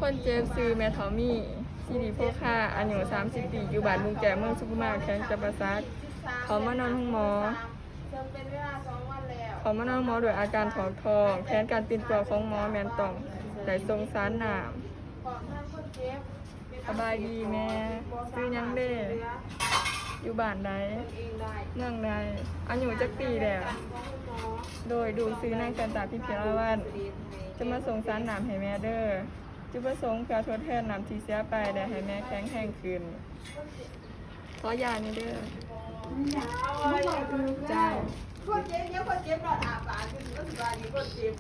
คนเจ็บซื้อแมทอมี่ซีดีโพค่าอายุ30 ปีอยู่บ้านลุงแก่เมืองสุพรรณแข้งจับประสาทเขามานอนห้องหมอเขามานอนหมอโดยอาการถอกทองแผนการปิดตัวของหมอแมนต้องได้ทรงสารหนามสบายดีแม่ซื้อยังเด้อยู่บ้านใดเมืองใดอายุจักปีแล้วโดยดูซื้อนางกันตาพิพิรวันจะมาส่งสารหนามให้แม่เด้อจุดประสงค์เพื่อทดแทนหนามที่เสียไปและให้แม่แข็งแรงขึ้นขอยานี่เด้อจ้าคนเจ็บเนี่ยคนเจ็บนอนอาบน้ำก็สบายดีคนเจ็บ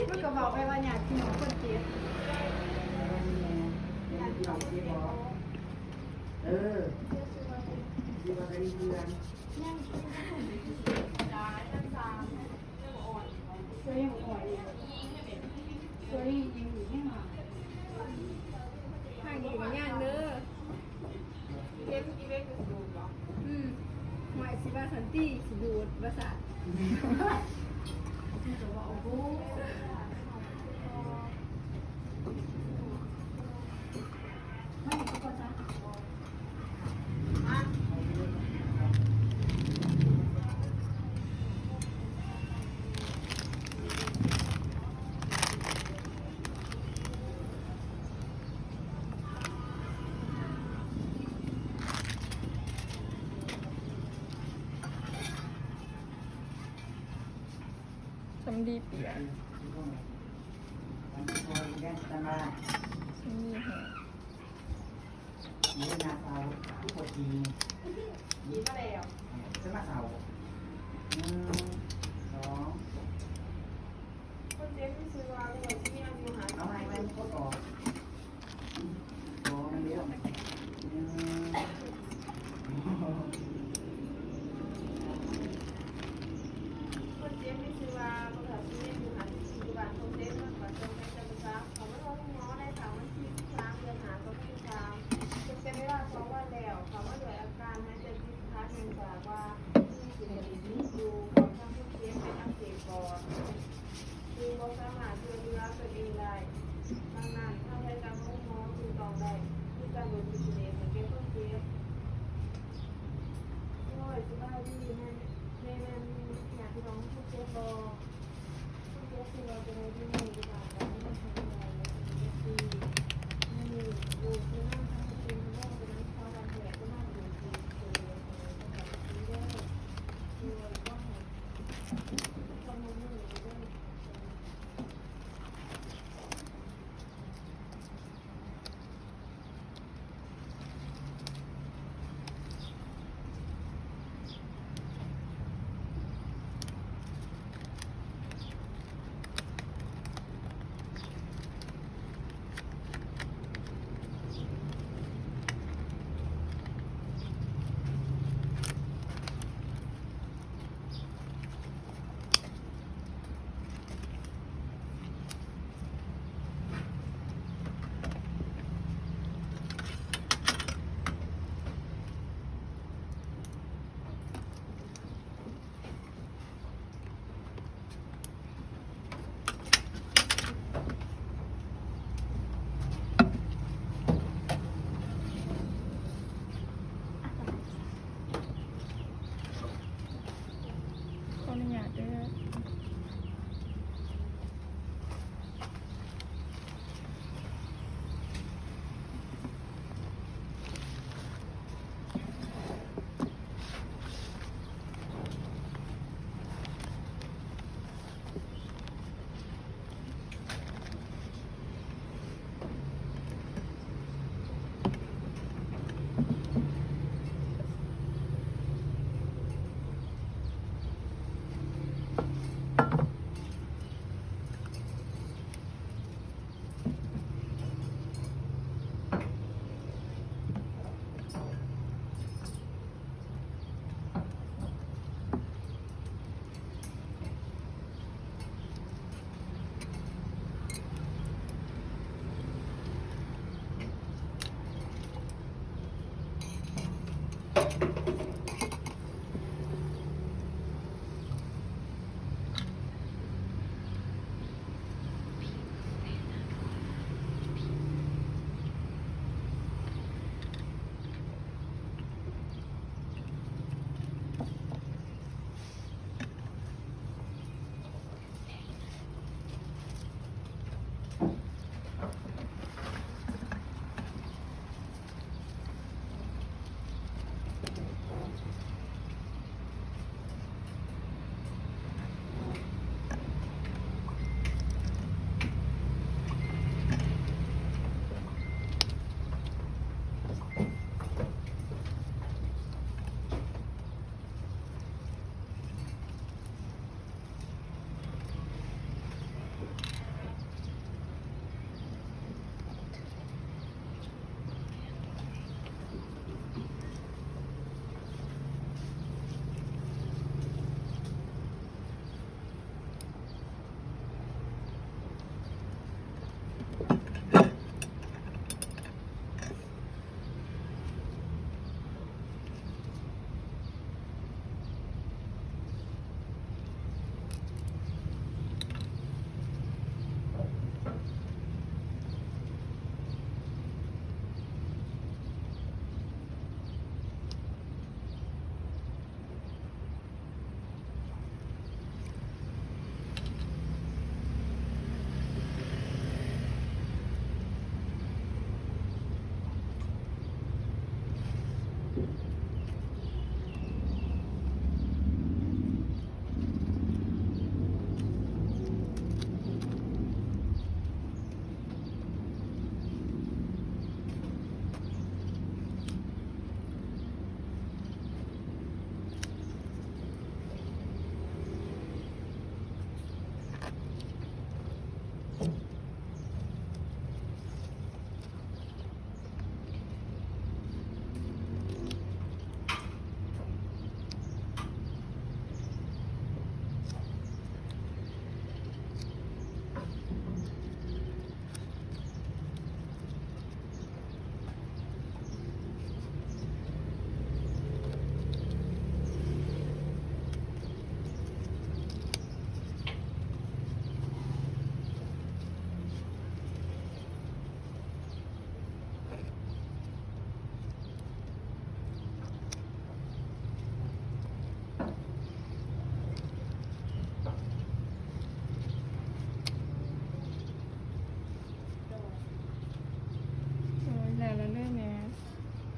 มันก็บอกไปว่าอยากกินคนเจ็บที่ว่าได้เดือนช่วยยังอ่อนช่วยยังอยู่ให้หน่อยห่างอยู่งานเด้อเจ็บอีเวนต์ดูหรอหมายสิว่าสันติสิดูดประสาทจะว่าโอ้โหไม่ก็จะสำดีเปียกสำดีแห้ง นี่นาเสาทุกคนดีดีมาแล้วจะมาเสา2คนเจ็บที่ซื้อว่าเลยที่มีอายุหาเอาให้มันก็ต่อมันเลี้ยวคนเจ็บที่ซื้อว่าคนแบบที่มีอายุหาที่บ้านคนเจ็บมันก็จะไม่จำเป็นเขาไม่รู้หมอได้ถามวันที่3 เดือนหาก็ไม่ถามเป็นเวลา2 วันแล้วเขาว่าด้วยอาการหายใจติดขัดเนื่องจากว่าที่เสียชีวิตอยู่ของทางผู้เจ็บเป็นอักเสบปอดคือเขาสามารถช่วยเหลือตัวเองได้ดังนั้นถ้าใช้การมุ่งหมอคือต้องได้คือการดูจิตเองเหมือนเก็บต้นเจ็บโอ้ยสบายดีแม่อยากที่น้องผู้เจ็บบอผู้เจ็บคือเราจะได้ที่นี่ดีกว่าแต่ไม่ต้องใช้อะไรเลยดีนี่ดูคือนั่งทำจริงทั้งโลกเป็นน้ำข้าววันแหลกก็นั่งดูจริงคือแบบนี้ได้คือว่าต้องมาหนึ่งด้วย เ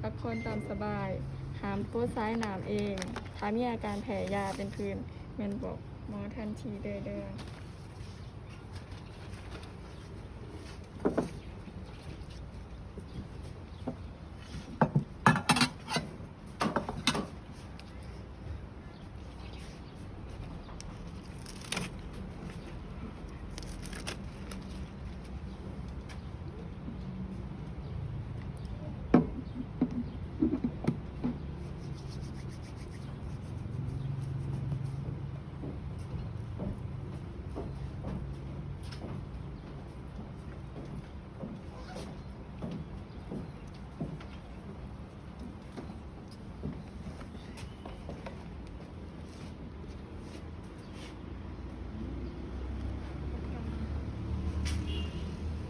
พักผ่อนตามสบายหามโต๊ะซ้ายหนามเอง ถ้ามีอาการแพ้ยาเป็นพื้นแม่นบอกหมอทันทีเด้อ